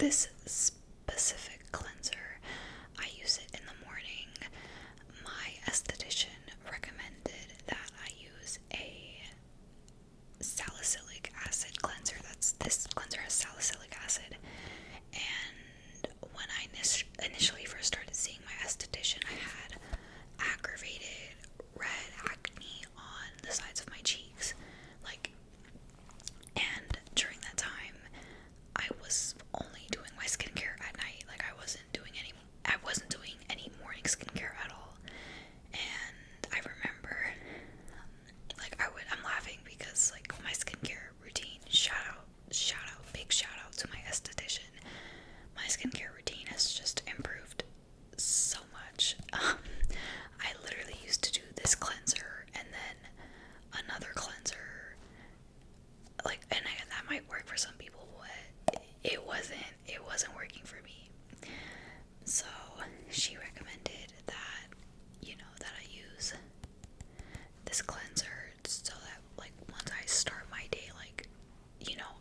this specific cleanser, I use it in the morning. My esthetician recommended that I use a salicylic acid cleanser. This cleanser has salicylic acid. And when I initially first started seeing my esthetician, I had aggravated red acne on the sides of my cheeks. And during that time, I was only doing my skincare at night. I wasn't doing any morning skincare at all. And I remember, I'm laughing because, my skincare routine, big shout out to my esthetician. My skincare routine has just improved so much. I literally used to do this cleanser and then another cleanser, that might work for some people, but it wasn't working for me. So she recommended that I use this cleanser so that once I start my day,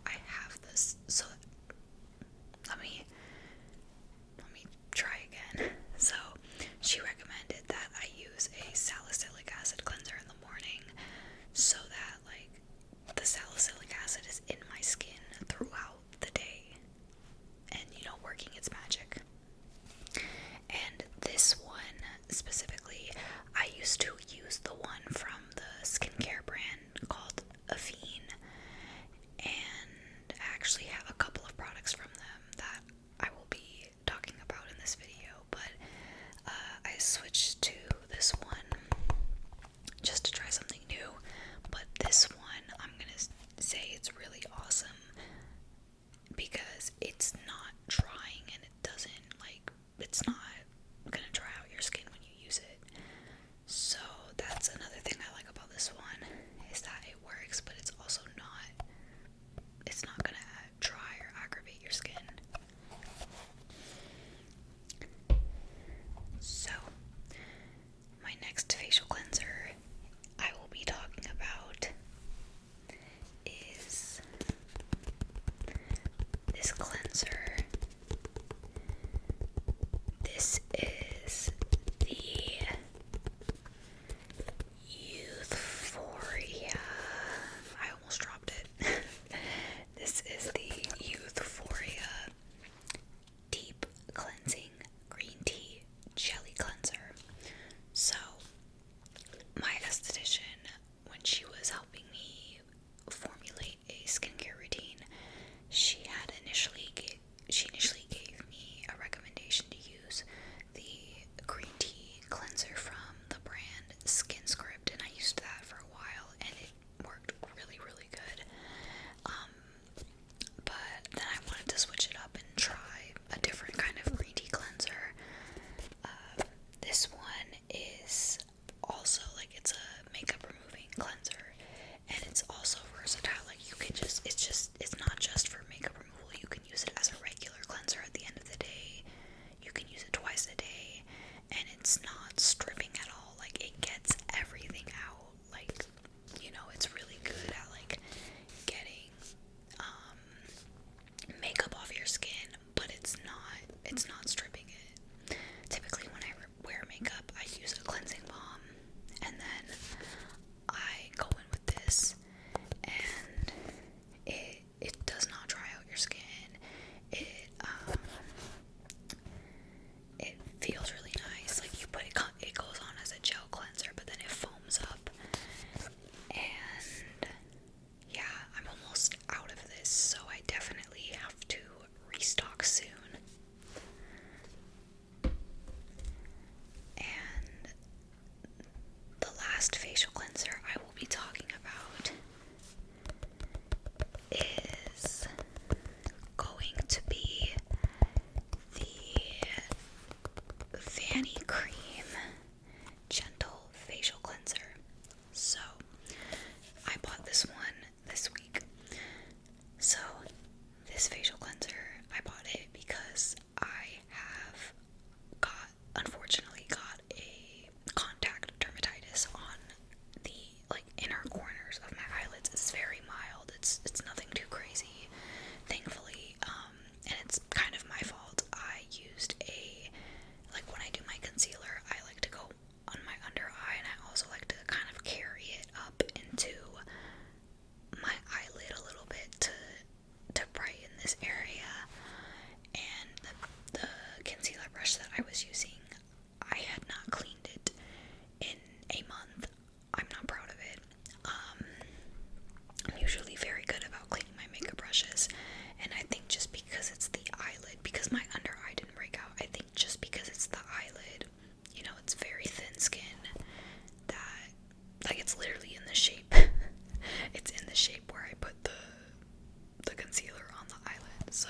I have this. So let me try again. So she recommended that I use a salicylic acid cleanser in the morning so that the salicylic acid is in my skin throughout the day and working its magic. And this one specifically, I used to use the one from the skincare brand called Avene, and I actually have a couple of products from them that I will be talking about in this video, but I switched to this one just to try something new. But this one, I'm gonna say it's really awesome because it's not drying and it's not gonna dry out your skin when you use it. So that's another thing I like about this one, is that it works, but it's not gonna dry or aggravate your skin. So my next facial cleanser I will be talking about is this cleanser. This is the Youthforia. I almost dropped it. This is the Youthforia Deep Cleansing Green Tea Jelly Cleanser. So, my esthetician, when she was helping me formulate a skincare routine, she this area, and the concealer brush that I was using, I had not cleaned it in a month. I'm not proud of it. I'm usually very good about cleaning my makeup brushes, and I think just because it's the eyelid, because my under eye didn't break out, I think just because it's the eyelid, you know, it's very thin skin, that, like, it's literally in the shape, it's in the shape where I put the concealer on the eyelid, so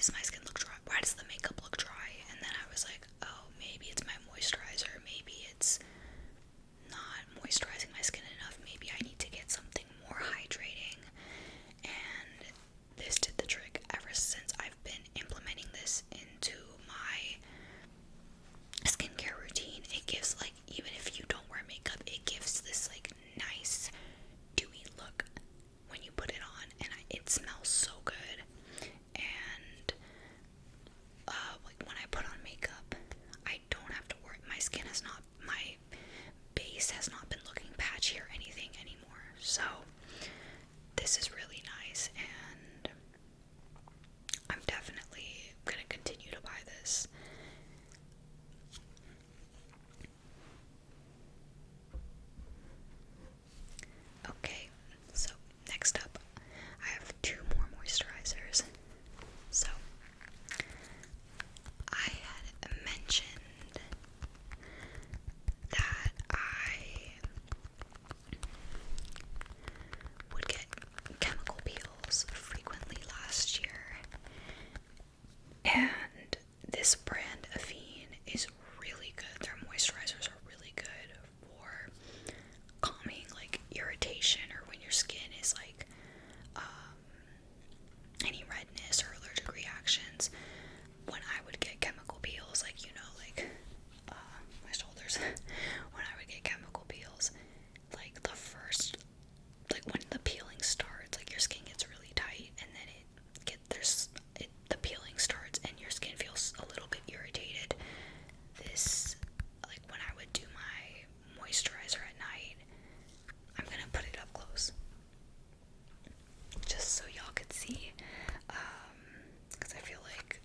does my skin look dry? Why does the makeup look dry? And then I was like, oh, maybe it's my moisturizer. Maybe it's not moisturizing my skin enough. Maybe I need to get something more hydrating. And this did the trick. Ever since I've been implementing this into my skincare routine, it gives, like, even if you don't wear makeup, it gives this like nice dewy look when you put it on, and it smells so good. And like when I put on makeup, I don't have to worry. My base has not been looking patchy or anything anymore. So this is really nice, and I'm definitely gonna continue to buy this. Okay, so next up, I have 2 more moisturizers. So, I had mentioned that I would get chemical peels frequently last year, and this brand, Avene, is really good. Their moisturizers are really good for calming like irritation, or when your skin is like any redness or allergic reactions. When I would get chemical peels, like, like my shoulders, when I would get chemical peels, like the first, like when the peeling starts, like your skin gets really tight, and then the peeling starts and your skin feels a little bit irritated. This, like when I would do my moisturizer at night, I'm gonna put it up close just so y'all could see, because I feel like,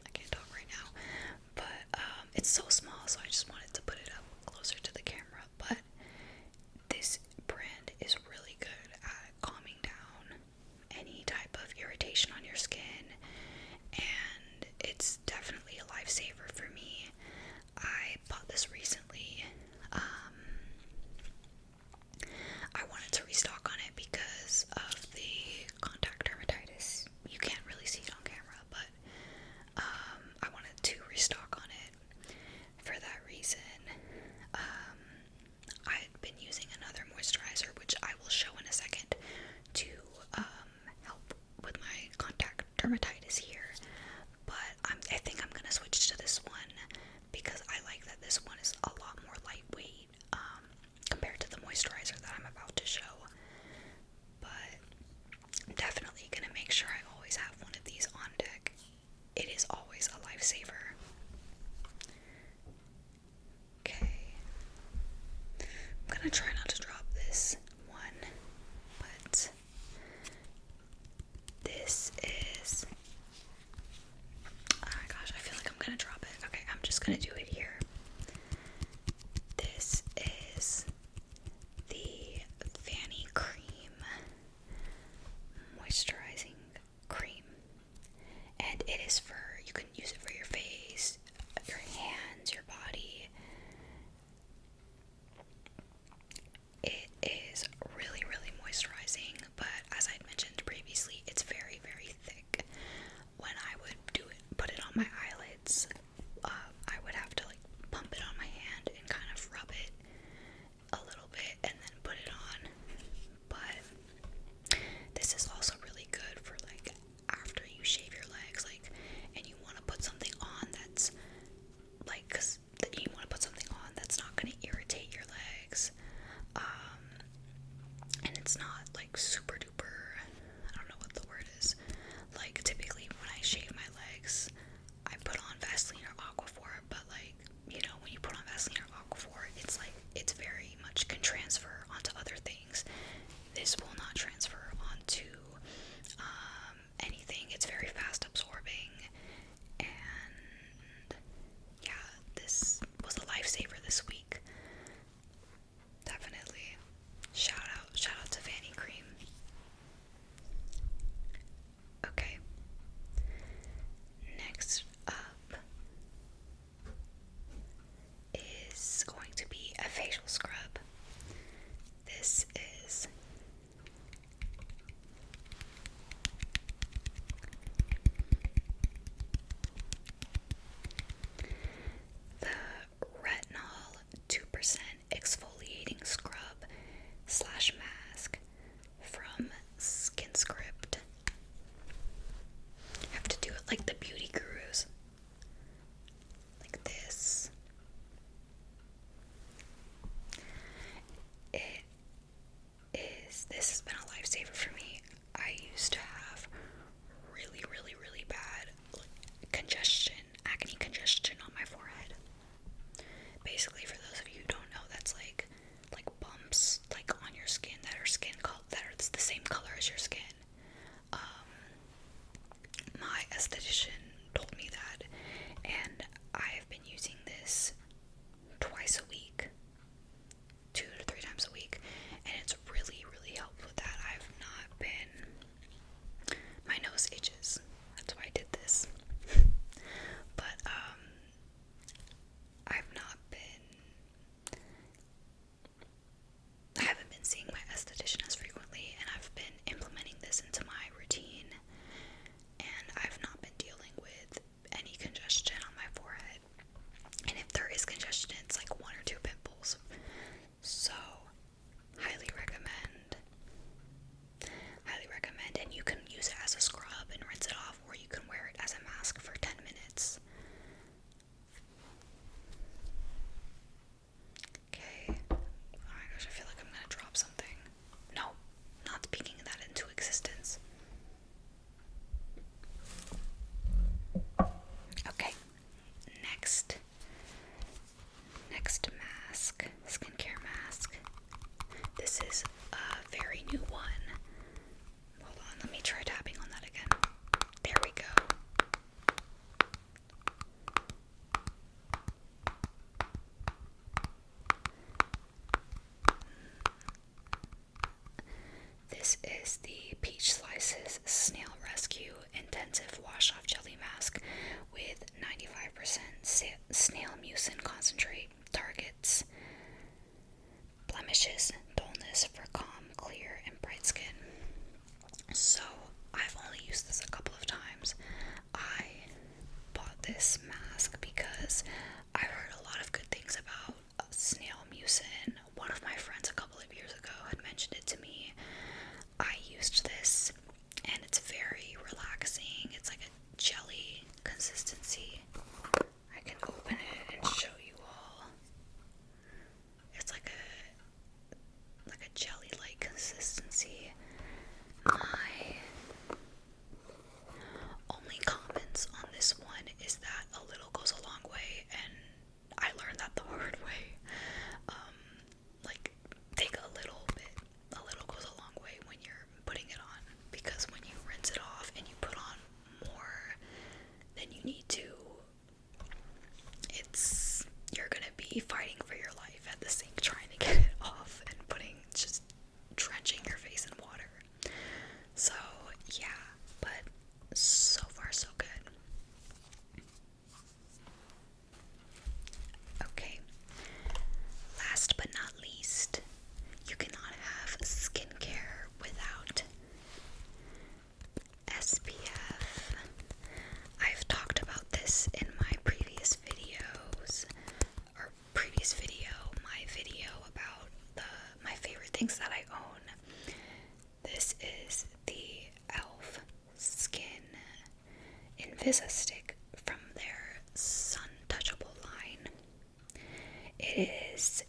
I can't talk right now, but it's so small, so I just wanted to put it up closer to the camera. But this brand is really good at calming down any type of irritation on your skin, and it's definitely a lifesaver for me. I bought this recently. I wanted to restock on it because of the contact dermatitis. You can't really see it on camera, but I wanted to restock on it for that reason. I had been using another moisturizer, which I will show in a second, to help with my contact dermatitis here. But I think I'm gonna switch to this one because I like that this one is a lot more lightweight compared to the moisturizer that I'm about to show. But I'm definitely gonna make sure I always have one of these on deck. It is always a lifesaver. Okay. I'm gonna try not to drop this one, but this is, oh my gosh, I feel like I'm gonna drop it. Okay, I'm just gonna do it here. This is the Fanny Cream moisturizing cream, and it is for, you can use it for your face, your hands, your body. It is really, really moisturizing, but as I had mentioned previously, it's very, very thick. When I would put it on my eyelids, I would have to like pump it on my hand and kind of rub it a little bit and then put it on. But this is also really good for like after you shave your legs, like, and you want to put something on that's like, cause you want to put something on that's not going to irritate your legs, and it's not like super duper, I don't know what the word is. Like typically when I shave my legs, I put on Vaseline or Aquaphor, but like, when you put on Vaseline or Aquaphor, it's like, it's very much can transfer onto other things. This will not transfer onto anything. It's very fast absorbing, and yeah, this was a lifesaver this week. Definitely. Shout out to Fanny Cream. is the Peach Slices Snail Rescue Intensive Wash Off Jelly Mask with 95% snail mucin concentrate. Targets blemishes, dullness for calm, clear, and bright skin. So, I've only used this a couple of times. I bought this mask because I heard a lot of good things about snail mucin. One of my friends a couple of years ago had mentioned it to me. I used this and it's very relaxing. It's like a jelly consistency. I can open it and show you all. It's like a jelly-like consistency. My only comments on this one is that a little goes a long way, and I learned that the hard way. Like, take a little bit. A little goes a long way when you're putting it on, because when you rinse it off and you put on more than you need to, you're gonna be fighting for your life at the sink trying to get it off and just drenching your face in water. So yeah, but so far so good. Okay, last but not least, you cannot have skincare without SPF. I've talked about this in my previous videos, my video about my favorite things that I own. This is the e.l.f. Skin Invisa Stick from their Sun Touchable line. It is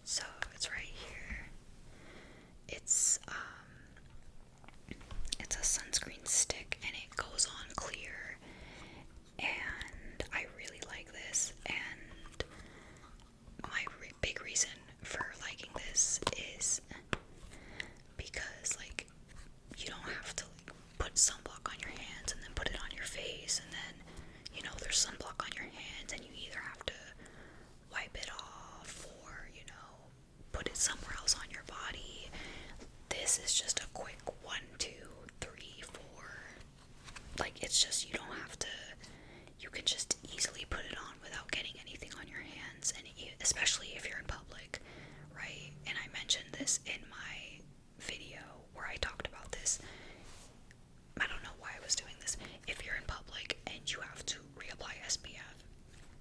so it's right here. It's a sunscreen stick and it goes on clear, and I really like this. And my big reason for liking this is because like you don't have to like put sunblock on your hands and then put it on your face, and then there's sunblock on your hands and you either have to wipe it off or put it somewhere else on your body. This is just a quick 1, 2, 3, 4. Like, it's just, you don't have to, you can just easily put it on without getting anything on your hands, and especially if you're in public, right? And I mentioned this in my video where I talked about this. I don't know why I was doing this. If you're in public and you have to reapply SPF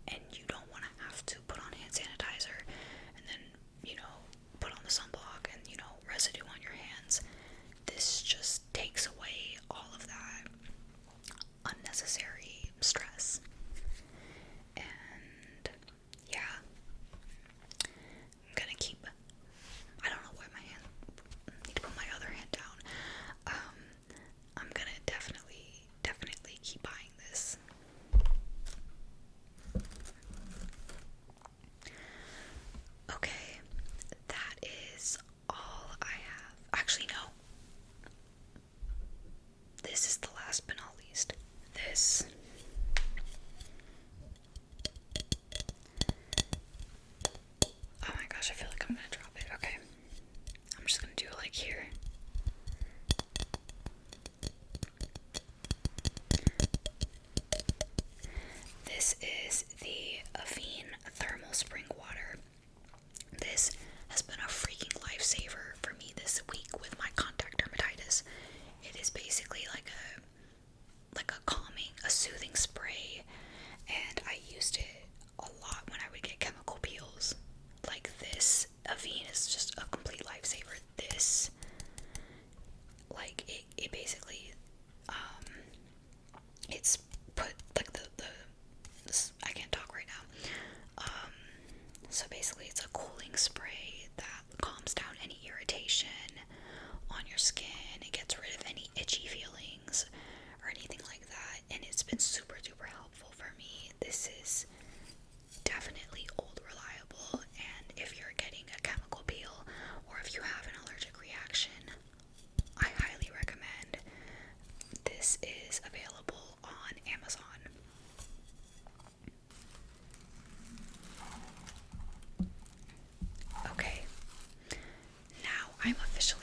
and you don't want to have to put on hand sanitizer and then, put on the sunblock and, residue on your hands, this just takes away all of that unnecessary stress. And yeah, I'm gonna keep, I don't know why my hand, I need to put my other hand down. I'm gonna definitely keep buying this. Okay, that is all I have. Actually, no. This is the last but not least. This. Oh my gosh, I feel like I'm gonna drop it. Okay. I'm just gonna do it like here. This is the Avene Thermal Spring Water. This has been a freaking lifesaver for me this week with my contact dermatitis. It is basically like a calming, a soothing spray, and I used it a lot when I would get chemical peels. Like this, Avene is just a complete lifesaver. This, like, it basically, it's put, like, I can't talk right now. So basically it's a cooling spray that calms down any irritation on your skin. It gets rid of any itchy feelings or anything like that, and it's been super duper helpful for me. This is definitely old reliable, and if you're getting a chemical peel or if you have an allergic reaction, I highly recommend. This is available on Amazon. Okay, I'm officially